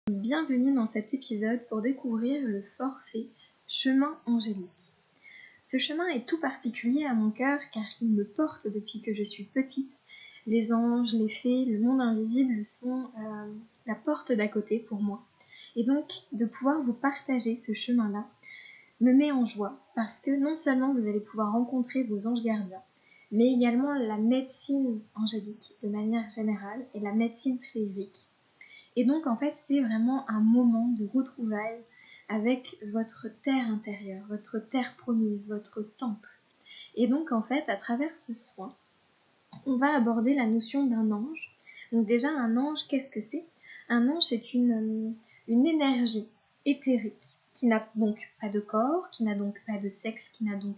Bienvenue dans cet épisode pour découvrir le forfait Chemin angélique. Ce chemin est tout particulier à mon cœur car il me porte depuis que je suis petite. Les anges, les fées, le monde invisible sont la porte d'à côté pour moi. Et donc de pouvoir vous partager ce chemin-là me met en joie parce que non seulement vous allez pouvoir rencontrer vos anges gardiens, mais également la médecine angélique de manière générale et la médecine féerique. Et donc en fait c'est vraiment un moment de retrouvailles avec votre terre intérieure, votre terre promise, votre temple. Et donc en fait à travers ce soin, on va aborder la notion d'un ange. Donc déjà un ange, qu'est-ce que c'est ? Un ange c'est une énergie éthérique qui n'a donc pas de corps, qui n'a donc pas de sexe, qui n'a donc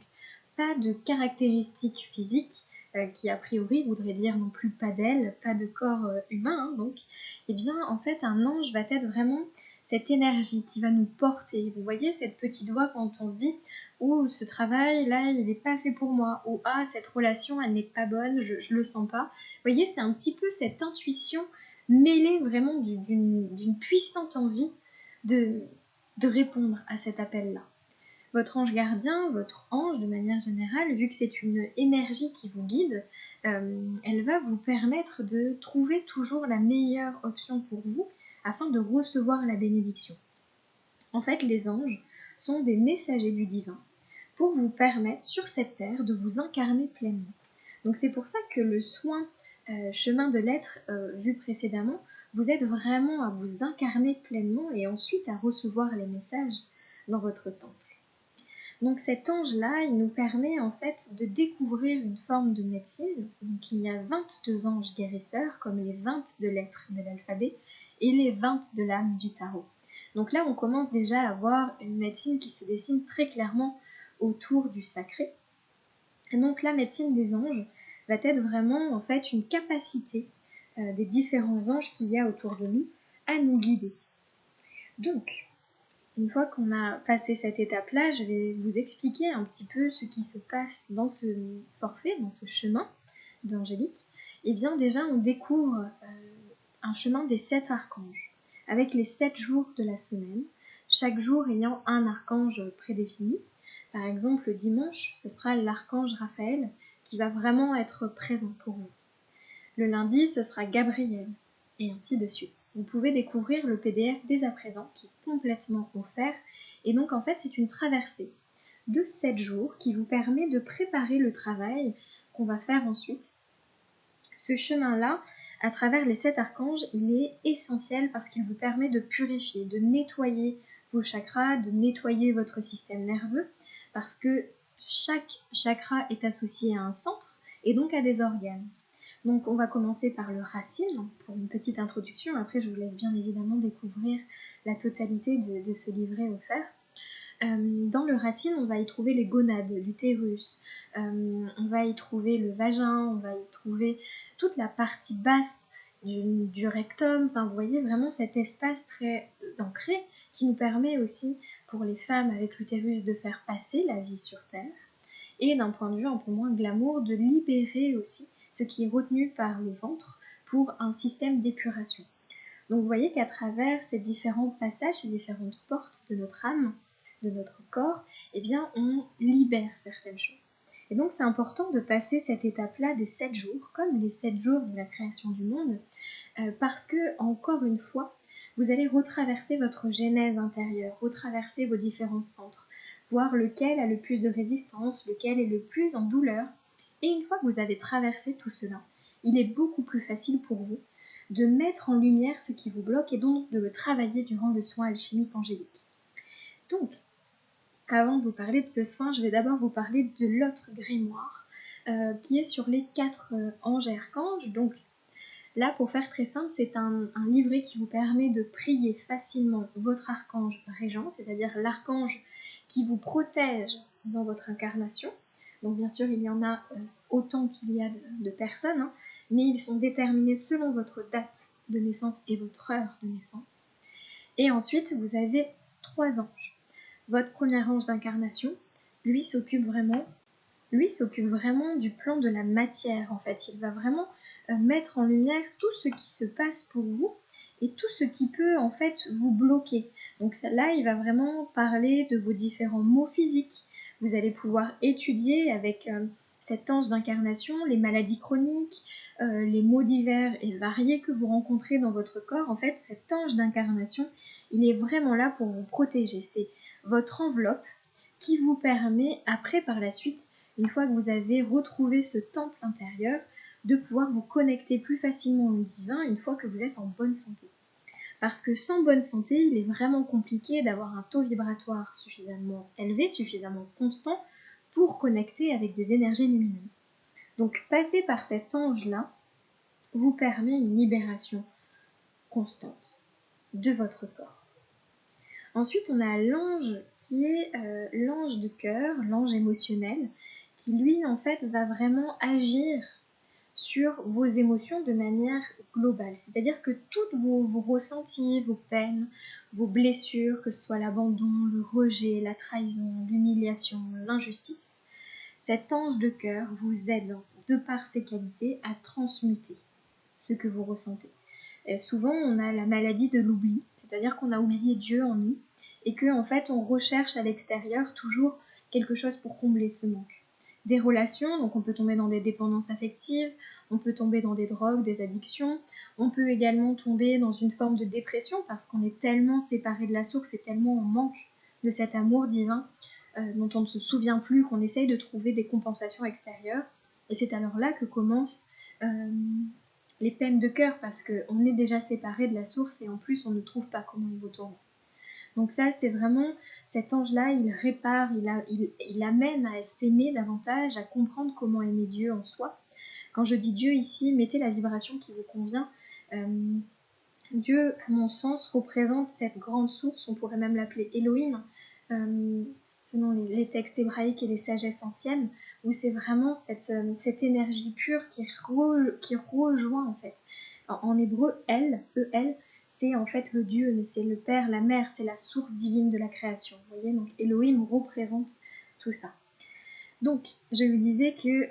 pas de caractéristiques physiques, qui a priori voudrait dire non plus pas d'aile, pas de corps humain, donc, eh bien en fait un ange va être vraiment cette énergie qui va nous porter. Vous voyez cette petite voix quand on se dit « Oh, ce travail là il n'est pas fait pour moi » ou « Ah, cette relation elle n'est pas bonne, je le sens pas ». Vous voyez, c'est un petit peu cette intuition mêlée vraiment d'une puissante envie de répondre à cet appel-là. Votre ange gardien, votre ange de manière générale, vu que c'est une énergie qui vous guide, elle va vous permettre de trouver toujours la meilleure option pour vous afin de recevoir la bénédiction. En fait, les anges sont des messagers du divin pour vous permettre sur cette terre de vous incarner pleinement. Donc c'est pour ça que le soin chemin de l'être vu précédemment vous aide vraiment à vous incarner pleinement et ensuite à recevoir les messages dans votre temple. Donc cet ange-là, il nous permet en fait de découvrir une forme de médecine. Donc il y a 22 anges guérisseurs, comme les 20 de lettres de l'alphabet et les 20 de l'âme du tarot. Donc là, on commence déjà à avoir une médecine qui se dessine très clairement autour du sacré. Et donc la médecine des anges va être vraiment en fait une capacité des différents anges qu'il y a autour de nous à nous guider. Donc, une fois qu'on a passé cette étape-là, je vais vous expliquer un petit peu ce qui se passe dans ce forfait, dans ce chemin d'Angélique. Et bien déjà, on découvre un chemin des 7 archanges, avec les 7 jours de la semaine, chaque jour ayant un archange prédéfini. Par exemple, le dimanche, ce sera l'archange Raphaël qui va vraiment être présent pour vous. Le lundi, ce sera Gabriel, et ainsi de suite. Vous pouvez découvrir le PDF dès à présent, qui est complètement offert, et donc en fait c'est une traversée de 7 jours qui vous permet de préparer le travail qu'on va faire ensuite. Ce chemin-là, à travers les 7 archanges, il est essentiel parce qu'il vous permet de purifier, de nettoyer vos chakras, de nettoyer votre système nerveux, parce que chaque chakra est associé à un centre et donc à des organes. Donc on va commencer par le racine, pour une petite introduction. Après je vous laisse bien évidemment découvrir la totalité de ce livret offert. Dans le racine, on va y trouver les gonades, l'utérus, on va y trouver le vagin, on va y trouver toute la partie basse du rectum. Enfin vous voyez vraiment cet espace très ancré qui nous permet aussi pour les femmes avec l'utérus de faire passer la vie sur Terre. Et d'un point de vue un peu moins glamour, de libérer aussi ce qui est retenu par le ventre pour un système d'épuration. Donc vous voyez qu'à travers ces différents passages, ces différentes portes de notre âme, de notre corps, eh bien on libère certaines choses. Et donc c'est important de passer cette étape-là des 7 jours, comme les 7 jours de la création du monde, parce que, encore une fois, vous allez retraverser votre genèse intérieure, retraverser vos différents centres, voir lequel a le plus de résistance, lequel est le plus en douleur. Et une fois que vous avez traversé tout cela, il est beaucoup plus facile pour vous de mettre en lumière ce qui vous bloque et donc de le travailler durant le soin alchimique angélique. Donc, avant de vous parler de ce soin, je vais d'abord vous parler de l'autre grimoire qui est sur les 4 anges et archanges. Donc là, pour faire très simple, c'est un livret qui vous permet de prier facilement votre archange régent, c'est-à-dire l'archange qui vous protège dans votre incarnation. Donc bien sûr, il y en a autant qu'il y a de personnes, hein, mais ils sont déterminés selon votre date de naissance et votre heure de naissance. Et ensuite, vous avez 3 anges. Votre premier ange d'incarnation, lui s'occupe vraiment du plan de la matière, en fait. Il va vraiment mettre en lumière tout ce qui se passe pour vous et tout ce qui peut en fait vous bloquer. Donc là, il va vraiment parler de vos différents maux physiques. Vous allez pouvoir étudier avec cet ange d'incarnation les maladies chroniques, les maux divers et variés que vous rencontrez dans votre corps. En fait, cet ange d'incarnation, il est vraiment là pour vous protéger. C'est votre enveloppe qui vous permet après, par la suite, une fois que vous avez retrouvé ce temple intérieur, de pouvoir vous connecter plus facilement au divin une fois que vous êtes en bonne santé. Parce que sans bonne santé, il est vraiment compliqué d'avoir un taux vibratoire suffisamment élevé, suffisamment constant pour connecter avec des énergies lumineuses. Donc passer par cet ange-là vous permet une libération constante de votre corps. Ensuite, on a l'ange qui est l'ange de cœur, l'ange émotionnel, qui lui en fait va vraiment agir sur vos émotions de manière globale. C'est-à-dire que toutes vos ressentis, vos peines, vos blessures, que ce soit l'abandon, le rejet, la trahison, l'humiliation, l'injustice, cet ange de cœur vous aide, de par ses qualités, à transmuter ce que vous ressentez. Et souvent, on a la maladie de l'oubli, c'est-à-dire qu'on a oublié Dieu en nous, et qu'en fait, on recherche à l'extérieur toujours quelque chose pour combler ce manque. Des relations, donc on peut tomber dans des dépendances affectives, on peut tomber dans des drogues, des addictions, on peut également tomber dans une forme de dépression parce qu'on est tellement séparé de la source et tellement en manque de cet amour divin dont on ne se souvient plus, qu'on essaye de trouver des compensations extérieures. Et c'est alors là que commencent les peines de cœur parce qu'on est déjà séparé de la source et en plus on ne trouve pas comment y retourner. Donc ça, c'est vraiment, cet ange-là, il répare, il amène à s'aimer davantage, à comprendre comment aimer Dieu en soi. Quand je dis Dieu ici, mettez la vibration qui vous convient. Dieu, à mon sens, représente cette grande source, on pourrait même l'appeler Elohim, selon les textes hébraïques et les sagesses anciennes, où c'est vraiment cette énergie pure qui rejoint en fait. En hébreu, El, E-L, c'est en fait le Dieu, mais c'est le Père, la Mère, c'est la source divine de la création. Vous voyez, donc Elohim représente tout ça. Donc, je vous disais que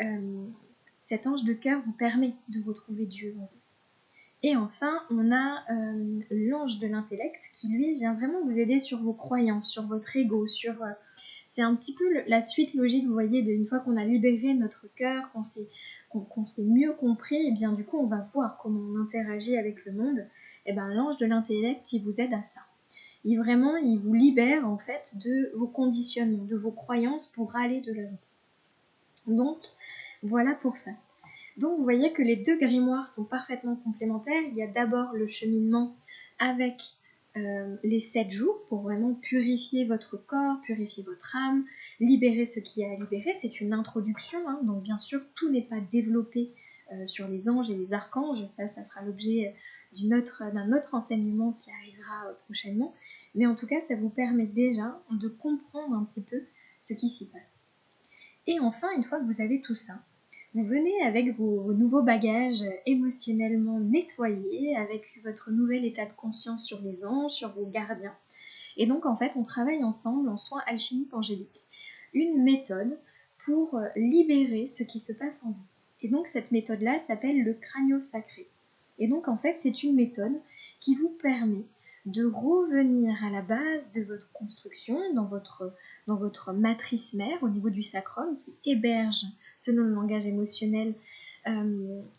cet ange de cœur vous permet de retrouver Dieu en vous. Et enfin, on a l'ange de l'intellect qui, lui, vient vraiment vous aider sur vos croyances, sur votre ego, c'est un petit peu la suite logique, vous voyez, d'une fois qu'on a libéré notre cœur, qu'on s'est mieux compris, et bien du coup, on va voir comment on interagit avec le monde. Et bien, l'ange de l'intellect, il vous aide à ça. Il vous libère, en fait, de vos conditionnements, de vos croyances pour aller de l'avant. Donc, voilà pour ça. Donc vous voyez que les deux grimoires sont parfaitement complémentaires. Il y a d'abord le cheminement avec les 7 jours pour vraiment purifier votre corps, purifier votre âme, libérer ce qui est à libérer. C'est une introduction, hein, donc bien sûr tout n'est pas développé sur les anges et les archanges. Ça fera l'objet d'un autre enseignement qui arrivera prochainement. Mais en tout cas, ça vous permet déjà de comprendre un petit peu ce qui s'y passe. Et enfin, une fois que vous avez tout ça, vous venez avec vos nouveaux bagages émotionnellement nettoyés, avec votre nouvel état de conscience sur les anges, sur vos gardiens. Et donc en fait, on travaille ensemble en soins alchimiques angéliques, une méthode pour libérer ce qui se passe en vous. Et donc cette méthode-là s'appelle le crânio-sacré. Et donc en fait, c'est une méthode qui vous permet de revenir à la base de votre construction, dans votre matrice mère, au niveau du sacrum, qui héberge, selon le langage émotionnel,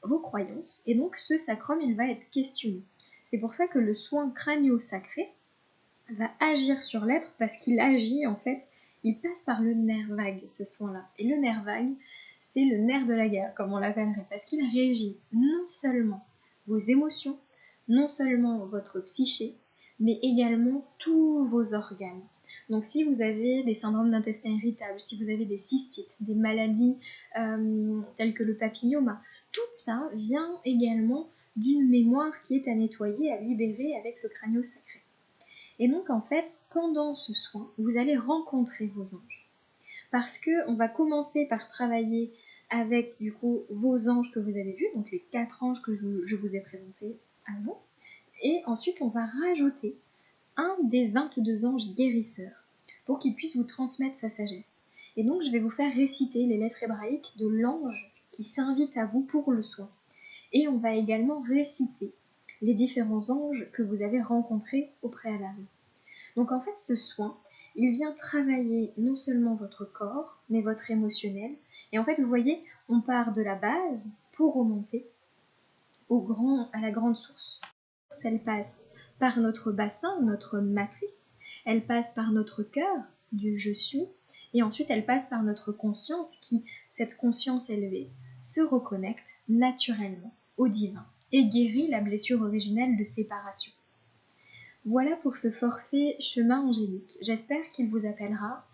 vos croyances. Et donc ce sacrum, il va être questionné. C'est pour ça que le soin crânio-sacré va agir sur l'être, parce qu'il agit en fait, il passe par le nerf vague, ce soin-là. Et le nerf vague, c'est le nerf de la guerre, comme on l'appellerait, parce qu'il régit non seulement vos émotions, non seulement votre psyché, mais également tous vos organes. Donc si vous avez des syndromes d'intestin irritable, si vous avez des cystites, des maladies telles que le papilloma, tout ça vient également d'une mémoire qui est à nettoyer, à libérer avec le crânio-sacré. Et donc en fait, pendant ce soin, vous allez rencontrer vos anges. Parce qu'on va commencer par travailler avec du coup vos anges que vous avez vus, donc les 4 anges que je vous ai présentés avant. Et ensuite, on va rajouter un des 22 anges guérisseurs pour qu'il puisse vous transmettre sa sagesse. Et donc, je vais vous faire réciter les lettres hébraïques de l'ange qui s'invite à vous pour le soin. Et on va également réciter les différents anges que vous avez rencontrés au préalable. Donc en fait, ce soin, il vient travailler non seulement votre corps, mais votre émotionnel. Et en fait, vous voyez, on part de la base pour remonter à la grande source. Elle passe par notre bassin, notre matrice, elle passe par notre cœur, du je suis, et ensuite elle passe par notre conscience qui, cette conscience élevée, se reconnecte naturellement au divin et guérit la blessure originelle de séparation. Voilà pour ce forfait chemin angélique. J'espère qu'il vous appellera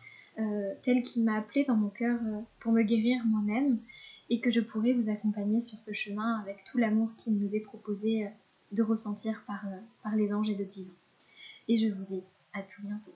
tel qu'il m'a appelé dans mon cœur pour me guérir moi-même et que je pourrai vous accompagner sur ce chemin avec tout l'amour qu'il nous est proposé de ressentir par les anges et le divin. Et je vous dis à tout bientôt.